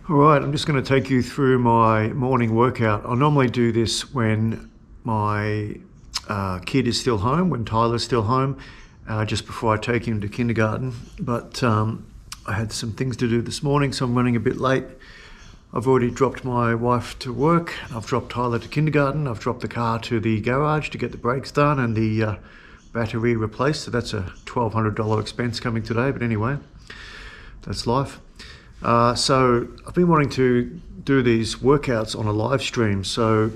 All right, I'm just going to take you through my morning workout. I normally do this when my kid is still home, when Tyler's still home, just before I take him to kindergarten. But I had some things to do this morning, so I'm running a bit late. I've already dropped my wife to work. I've dropped Tyler to kindergarten. I've dropped the car to the garage to get the brakes done and the battery replaced. So that's a $1,200 expense coming today. But anyway, that's life. So I've been wanting to do these workouts on a live stream. So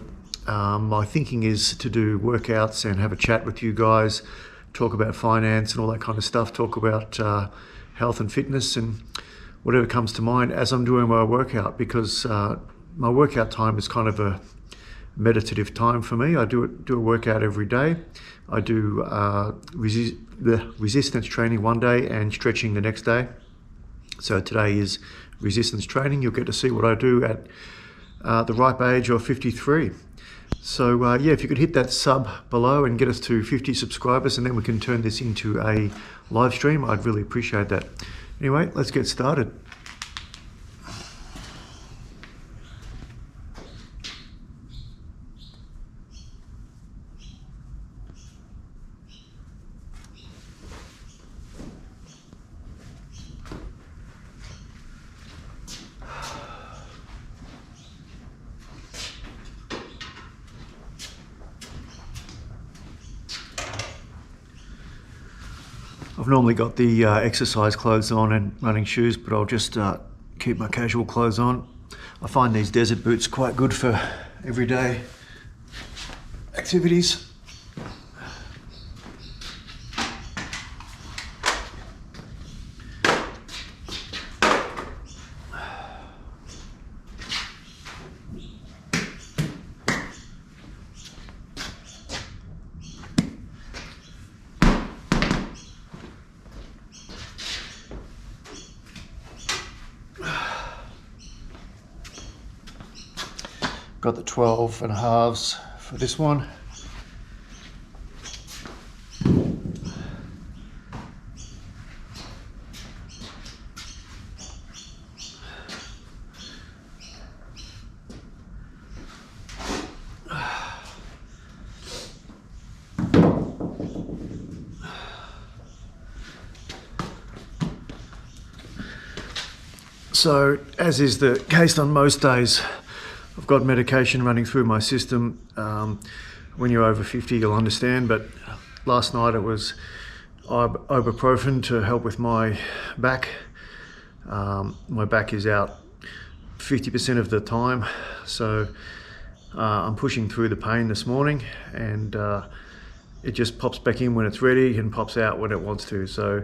my thinking is to do workouts and have a chat with you guys, talk about finance and all that kind of stuff, talk about health and fitness and whatever comes to mind as I'm doing my workout, because my workout time is kind of a meditative time for me. I do a workout every day. I do the resistance training one day and stretching the next day. So today is resistance training. You'll get to see what I do at the ripe age of 53. So yeah, if you could hit that sub below and get us to 50 subscribers, and then we can turn this into a live stream, I'd really appreciate that. Anyway, let's get started. I've normally got the exercise clothes on and running shoes, but I'll just keep my casual clothes on. I find these desert boots quite good for everyday activities. Got the 12 and a halves for this one. So, as is the case on most days, I've got medication running through my system. When you're over 50, you'll understand, but last night it was ibuprofen to help with my back. My back is out 50% of the time, so I'm pushing through the pain this morning, and it just pops back in when it's ready and pops out when it wants to. So,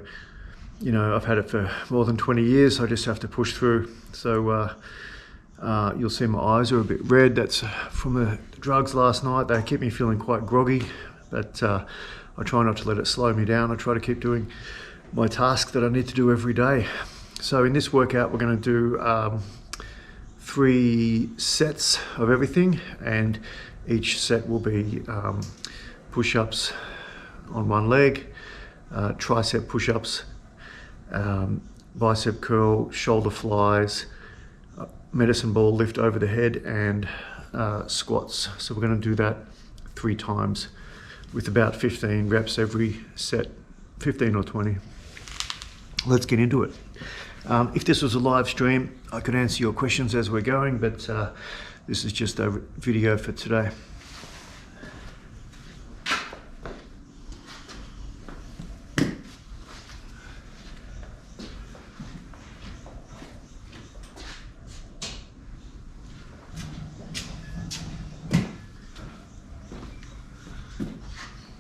you know, I've had it for more than 20 years, so I just have to push through. So you'll see my eyes are a bit red. That's from the drugs last night. They keep me feeling quite groggy, but I try not to let it slow me down. I try to keep doing my task that I need to do every day. So in this workout, we're going to do 3 sets of everything, and each set will be push-ups on one leg, tricep push-ups, bicep curl, shoulder flies, medicine ball lift over the head, and squats. So we're going to do that 3 times with about 15 reps every set, 15 or 20. Let's get into it. If this was a live stream, I could answer your questions as we're going, but this is just a video for today.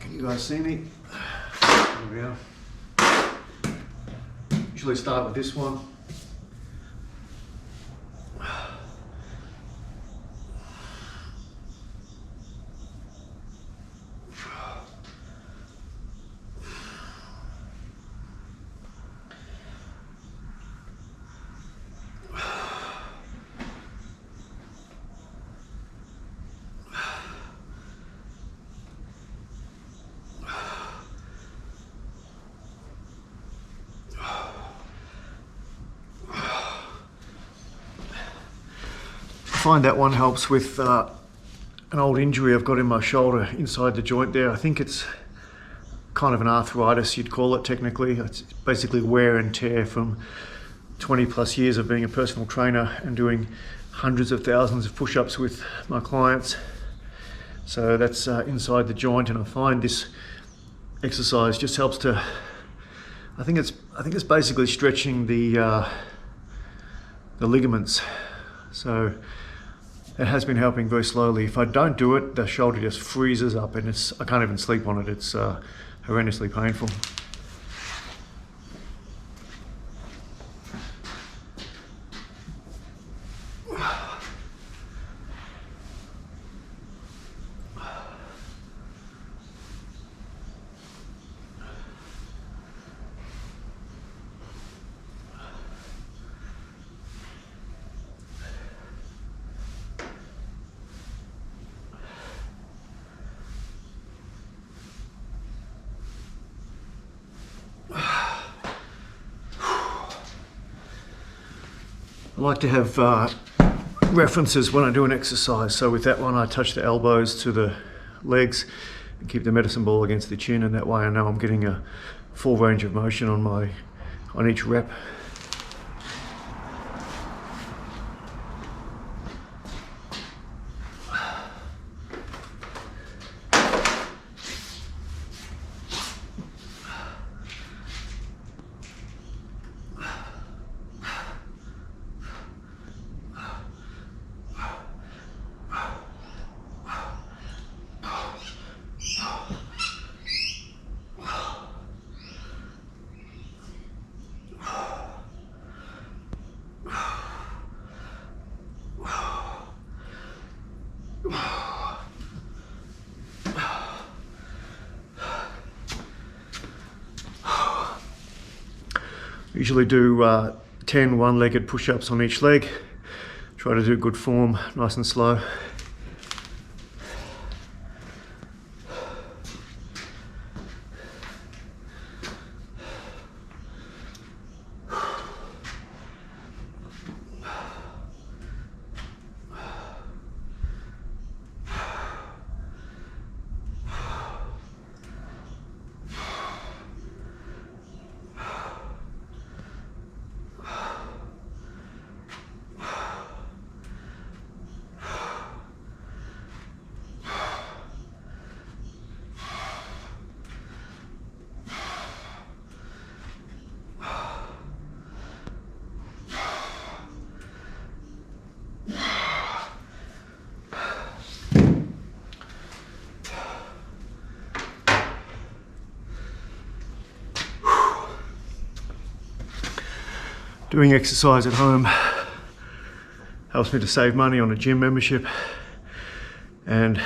You guys see me? There we are. Usually start with this one. find that one helps with an old injury I've got in my shoulder inside the joint there. I think it's kind of an arthritis, you'd call it technically. It's basically wear and tear from 20 plus years of being a personal trainer and doing hundreds of thousands of push-ups with my clients. So that's inside the joint, and I find this exercise just helps to, I think it's basically stretching the ligaments. So it has been helping very slowly. If I don't do it, the shoulder just freezes up, and I can't even sleep on it. It's horrendously painful. I like to have references when I do an exercise. So with that one, I touch the elbows to the legs and keep the medicine ball against the chin, and that way I know I'm getting a full range of motion on each rep. Usually do 10 one-legged push-ups on each leg. Try to do good form, nice and slow. Doing exercise at home helps me to save money on a gym membership and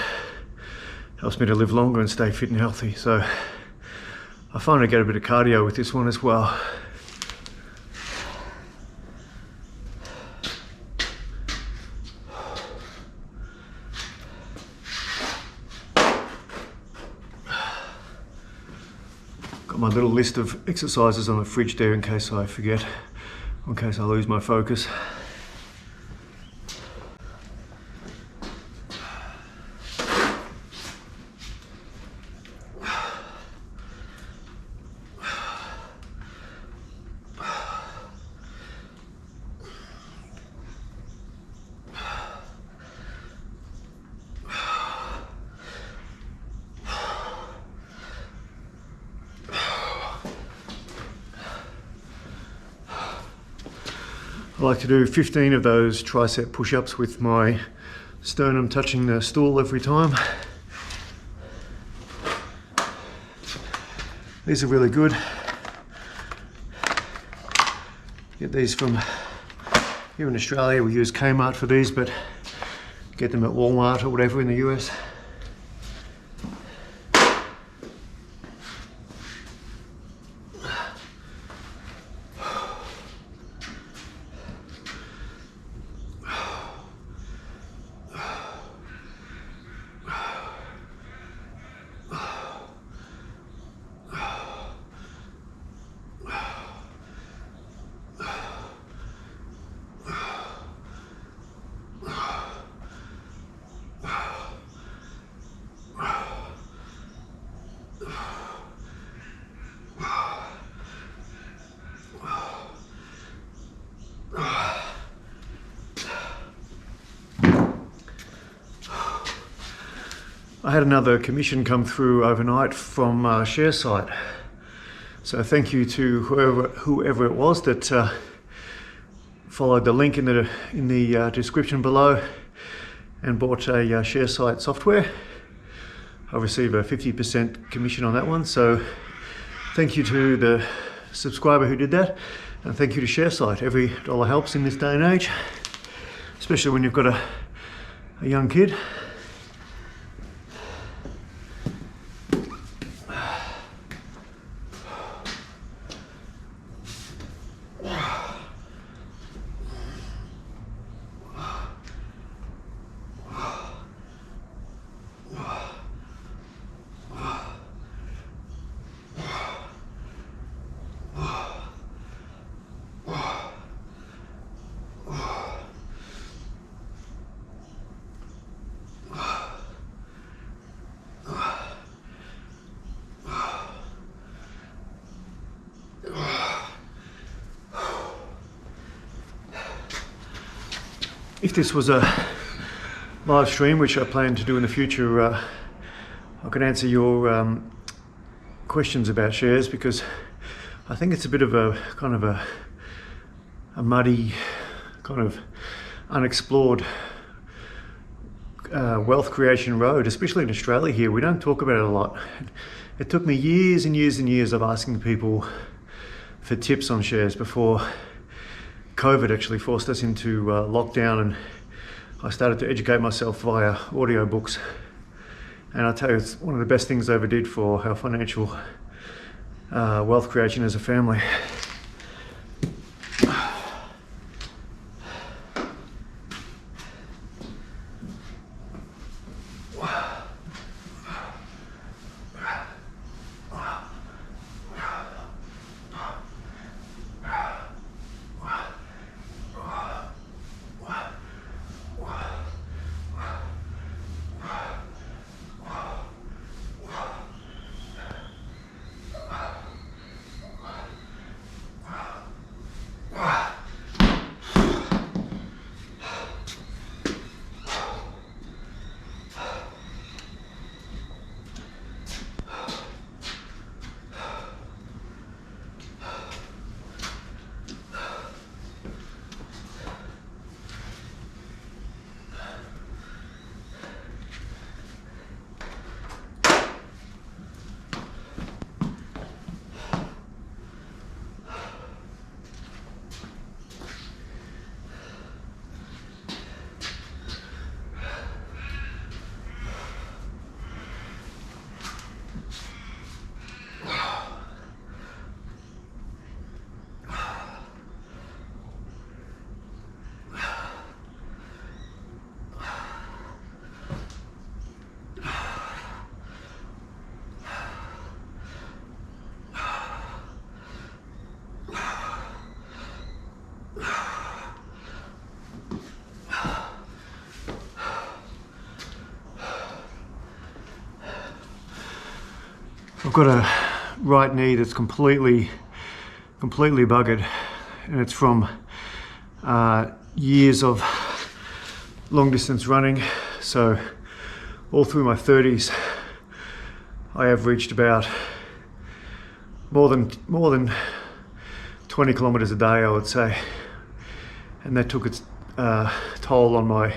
helps me to live longer and stay fit and healthy. So I find I get a bit of cardio with this one as well. Got my little list of exercises on the fridge there in case I forget. In case I lose my focus. I like to do 15 of those tricep push-ups with my sternum touching the stool every time. These are really good. Get these from, here in Australia we use Kmart for these, but get them at Walmart or whatever in the US. I had another commission come through overnight from ShareSite. So thank you to whoever it was that followed the link in the description below and bought a ShareSite software. I receive a 50% commission on that one. So thank you to the subscriber who did that, and thank you to ShareSite. Every dollar helps in this day and age, especially when you've got a young kid. If this was a live stream, which I plan to do in the future, I could answer your questions about shares, because I think it's a bit of a kind of a muddy, kind of unexplored wealth creation road, especially in Australia here. We don't talk about it a lot. It took me years and years and years of asking people for tips on shares before COVID actually forced us into lockdown, and I started to educate myself via audiobooks. And I tell you, it's one of the best things I ever did for our financial wealth creation as a family. I've got a right knee that's completely buggered, and it's from years of long distance running. So all through my 30s, I have reached about more than 20 kilometers a day, I would say, and that took its toll on my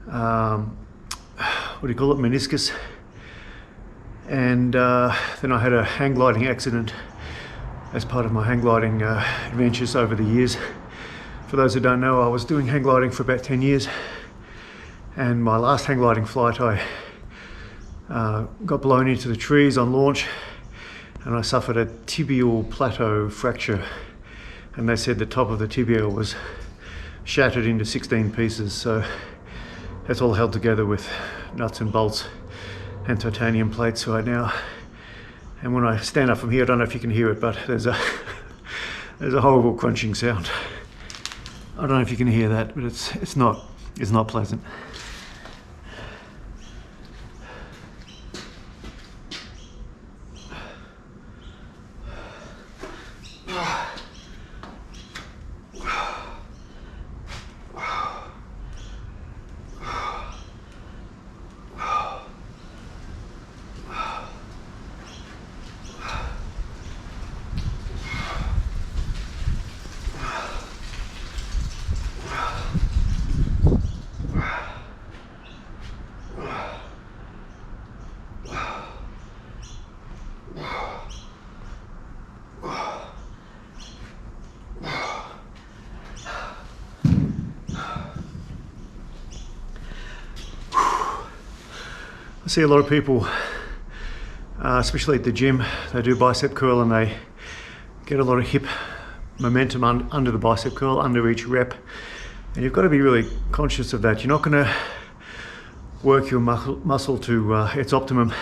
what do you call it, meniscus. And then I had a hang gliding accident as part of my hang gliding adventures over the years. For those who don't know, I was doing hang gliding for about 10 years, and my last hang gliding flight I got blown into the trees on launch, and I suffered a tibial plateau fracture, and they said the top of the tibia was shattered into 16 pieces. So that's all held together with nuts and bolts and titanium plates right now. And when I stand up from here, I don't know if you can hear it, but there's a horrible crunching sound. I don't know if you can hear that, but it's not pleasant. I see a lot of people, especially at the gym, they do bicep curl and they get a lot of hip momentum under the bicep curl, under each rep. And you've got to be really conscious of that. You're not going to work your muscle to its optimum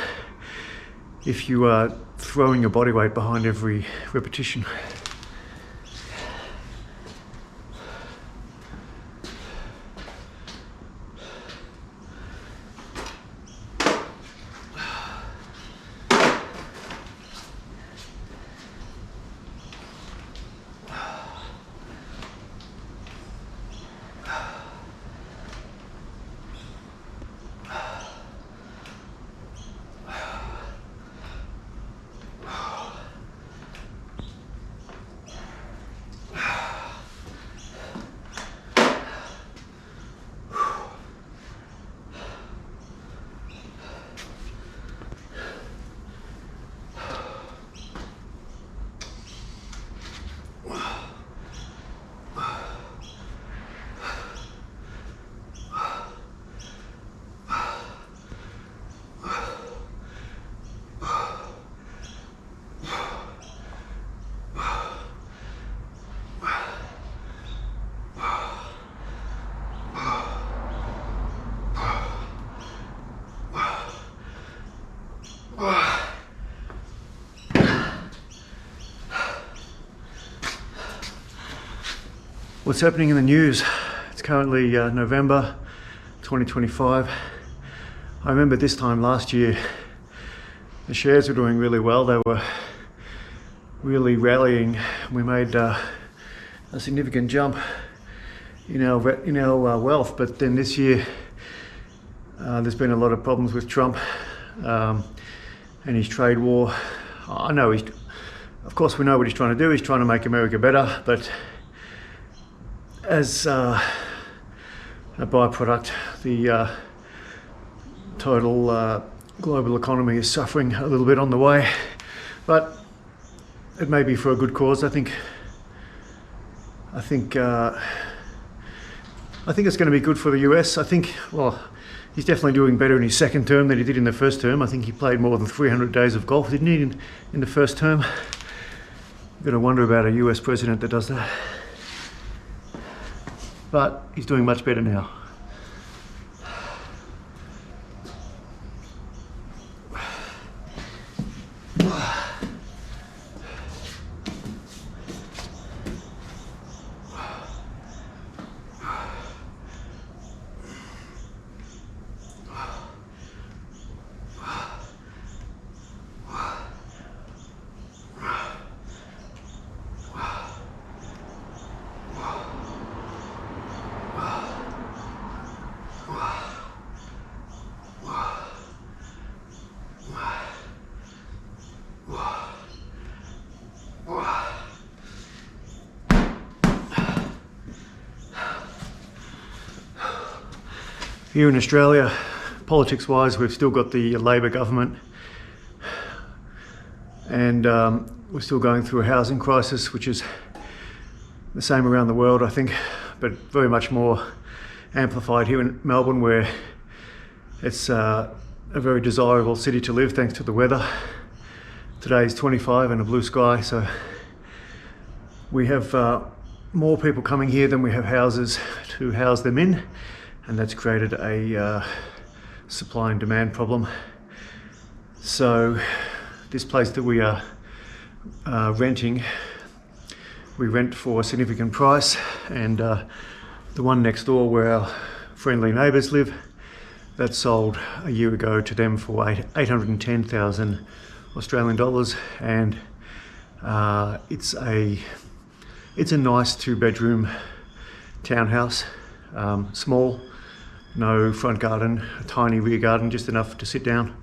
if you are throwing your body weight behind every repetition. What's happening in the news? It's currently November 2025. I remember this time last year, the shares were doing really well. They were really rallying. We made a significant jump in our wealth. But then this year, there's been a lot of problems with Trump and his trade war. I know of course, we know what he's trying to do. He's trying to make America better, but as a byproduct, the total global economy is suffering a little bit on the way, but it may be for a good cause. I think it's going to be good for the US. I think, well, he's definitely doing better in his second term than he did in the first term. I think he played more than 300 days of golf, didn't he, in the first term? You've got to wonder about a US president that does that. But he's doing much better now. Here in Australia, politics-wise, we've still got the Labor government, and we're still going through a housing crisis, which is the same around the world, I think, but very much more amplified here in Melbourne, where it's a very desirable city to live thanks to the weather. Today is 25 and a blue sky, so we have more people coming here than we have houses to house them in. And that's created a supply and demand problem. So this place that we are renting, we rent for a significant price, and the one next door where our friendly neighbours live, that sold a year ago to them for 810,000 Australian dollars, and it's a nice 2-bedroom townhouse, small. No front garden, a tiny rear garden, just enough to sit down.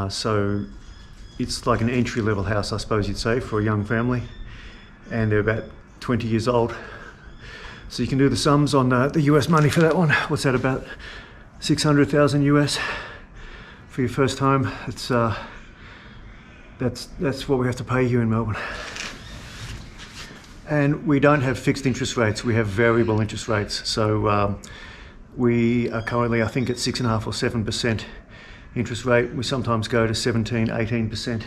So it's like an entry-level house, I suppose you'd say, for a young family. And they're about 20 years old. So you can do the sums on the US money for that one. What's that, about 600,000 US for your first home? That's what we have to pay here in Melbourne. And we don't have fixed interest rates, we have variable interest rates. So we are currently, I think, at 6.5 or 7% interest rate. We sometimes go to 17, 18%.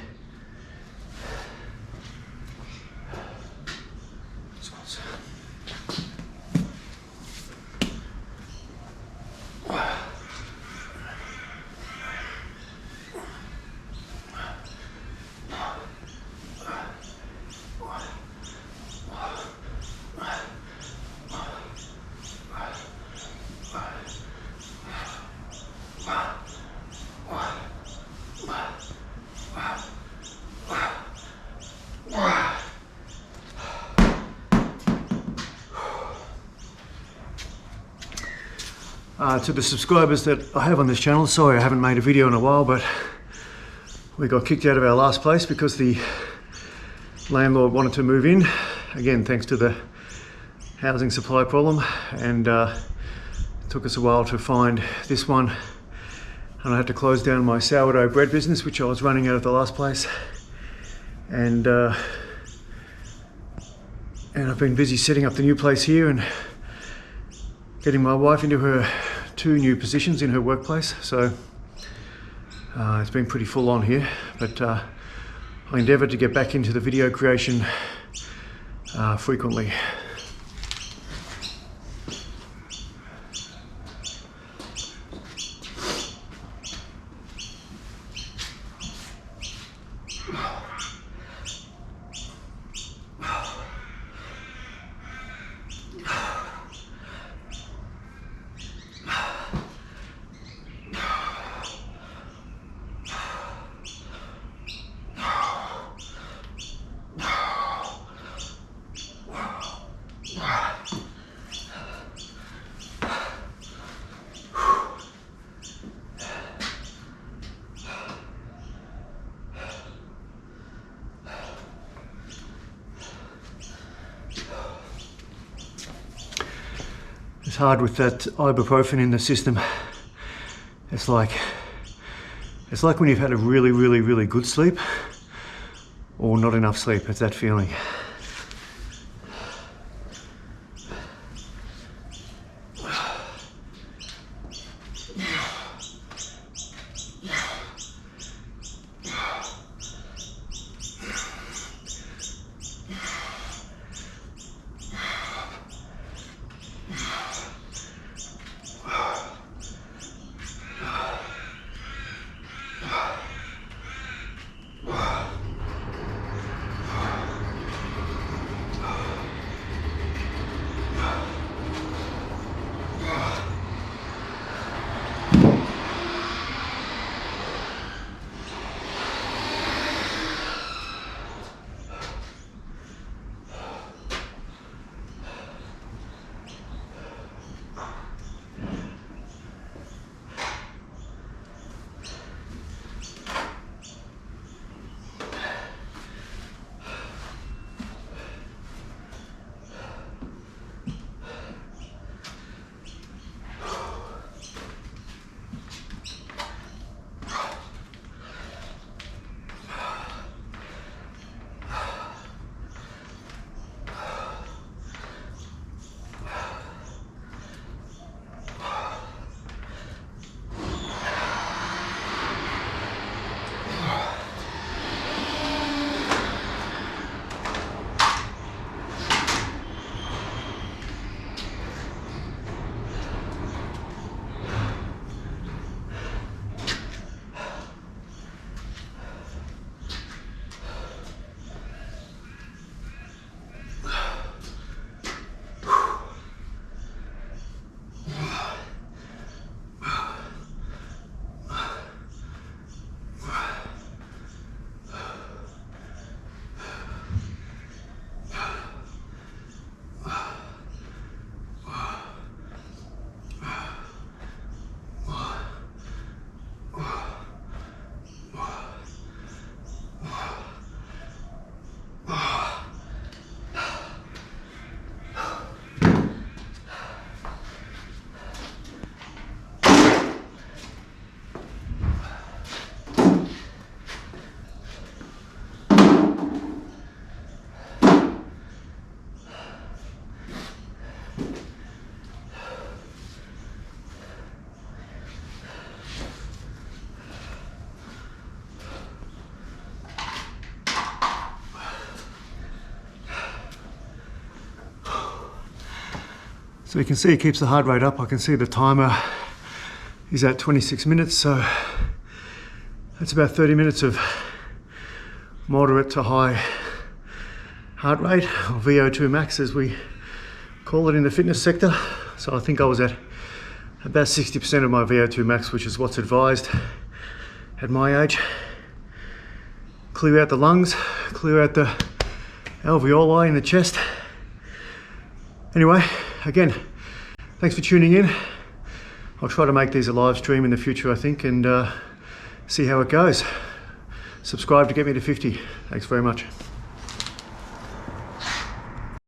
To the subscribers that I have on this channel, sorry I haven't made a video in a while, but we got kicked out of our last place because the landlord wanted to move in. Again, thanks to the housing supply problem, and it took us a while to find this one. And I had to close down my sourdough bread business, which I was running out of the last place. And I've been busy setting up the new place here and getting my wife into her 2 new positions in her workplace. So it's been pretty full on here, but I endeavour to get back into the video creation frequently. It's hard with that ibuprofen in the system. It's like when you've had a really good sleep or not enough sleep. It's that feeling. So you can see it keeps the heart rate up. I can see the timer is at 26 minutes, so that's about 30 minutes of moderate to high heart rate, or VO2 max as we call it in the fitness sector. So I think I was at about 60% of my VO2 max, which is what's advised at my age. Clear out the lungs, clear out the alveoli in the chest. Anyway, again, thanks for tuning in. I'll try to make these a live stream in the future, I think, and see how it goes. Subscribe to get me to 50. Thanks very much.